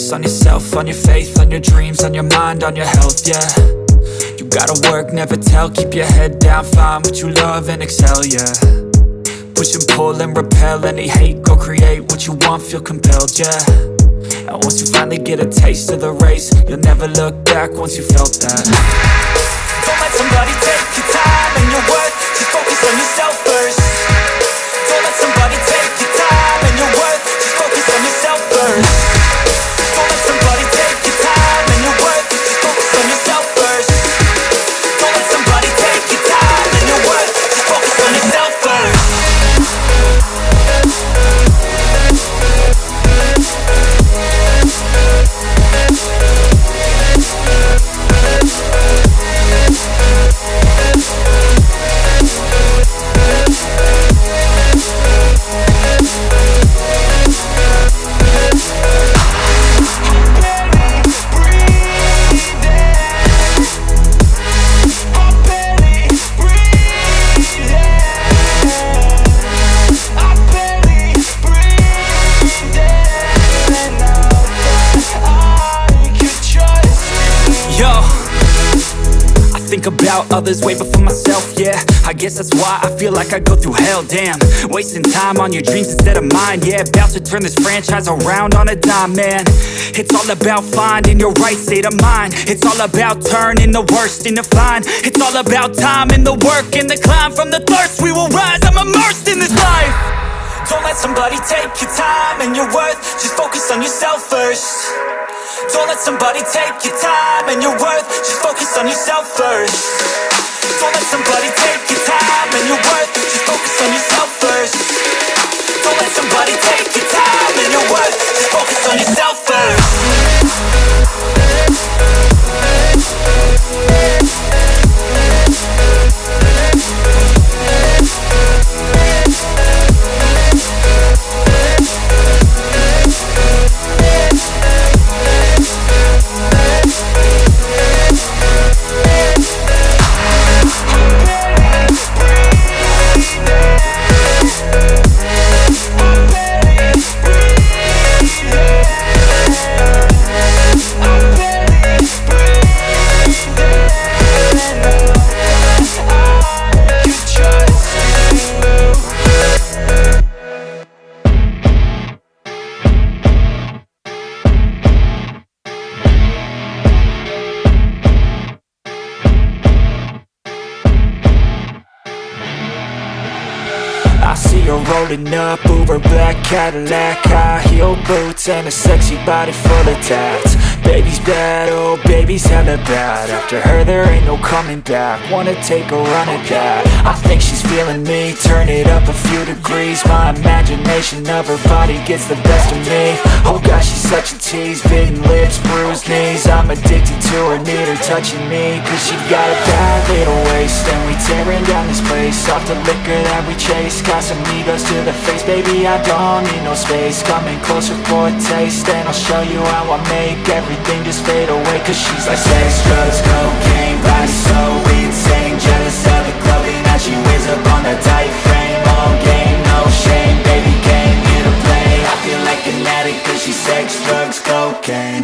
focus on yourself, on your faith, on your dreams, on your mind, on your health, yeah. You gotta work, never tell, keep your head down, find what you love and excel, yeah. Push and pull and repel any hate, go create what you want, feel compelled, yeah. And once you finally get a taste of the race, you'll never look back once you felt that. Don't let somebody take your time and your worth, just focus on yourself first. Don't let somebody take your time and your worth, just focus on yourself first. Don't let somebody take your time and your worth, just focus on yourself first. Don't let somebody take your time and your worth, just focus on yourself first. About others way before myself, yeah. I guess that's why I feel like I go through hell, damn. Wasting time on your dreams instead of mine, yeah. About to turn this franchise around on a dime, man. It's all about finding your right state of mind. It's all about turning the worst into fine. It's all about time and the work and the climb. From the thirst we will rise, I'm immersed in this life. Don't let somebody take your time and your worth, just focus on yourself first. Don't let somebody take your time and your worth, just focus on yourself first. Don't let somebody take your time and your worth, just focus on yourself first. Don't let somebody take your time and your worth, just focus on yourself first. Rolling up, Uber black Cadillac, high heel boots and a sexy body full of tats. Baby's bad, oh baby's hella bad. After her there ain't no coming back. Wanna take a run at that. I think she's feeling me, turn it up a few degrees. My imagination of her body gets the best of me. Oh gosh, she's such a tease, bitten lips, bruised knees. I'm addicted to her, need her touching me. Cause she got a bad little waist, and we tearing down this place. Off the liquor that we chase, got some egos to the face. Baby, I don't need no space, coming closer for a taste. And I'll show you how I make everything just fade away. Cause she's like sex, drugs, cocaine, body so insane. Jealous of the clothing that she wears up on a tight frame. All game, no shame, baby came here to play. I feel like an addict cause she's sex, drugs, cocaine.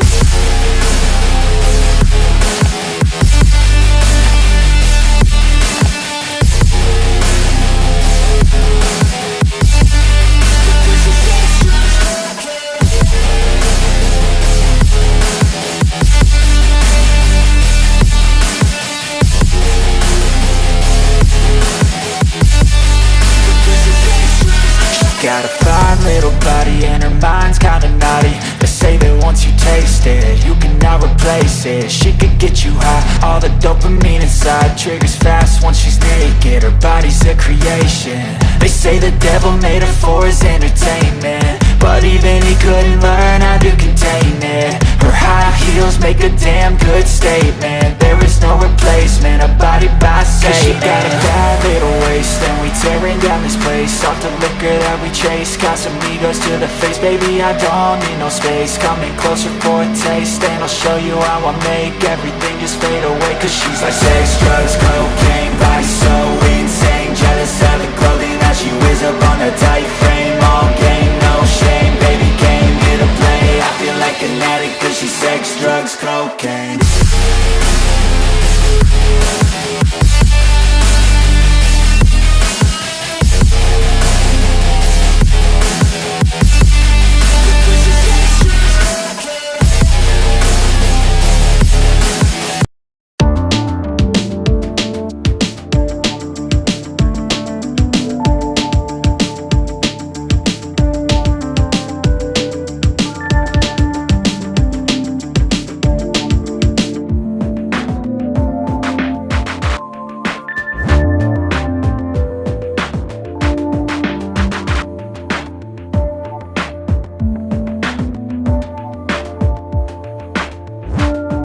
Got a fine little body and her mind's kinda naughty. They say that once you taste it, you cannot replace it. She could get you high, all the dopamine inside triggers fast once she's naked. Her body's a creation. They say the devil made her for his entertainment, but even he couldn't learn how to contain it. Her high heels make a damn good statement. There is no replacement, a body by Satan. Cause she got a bad little waist, and we tearing down this place. Off the liquor that we chase, got some egos to the face. Baby, I don't need no space, coming closer for a taste. And I'll show you how I make everything just fade away. Cause she's like sex, drugs, cocaine,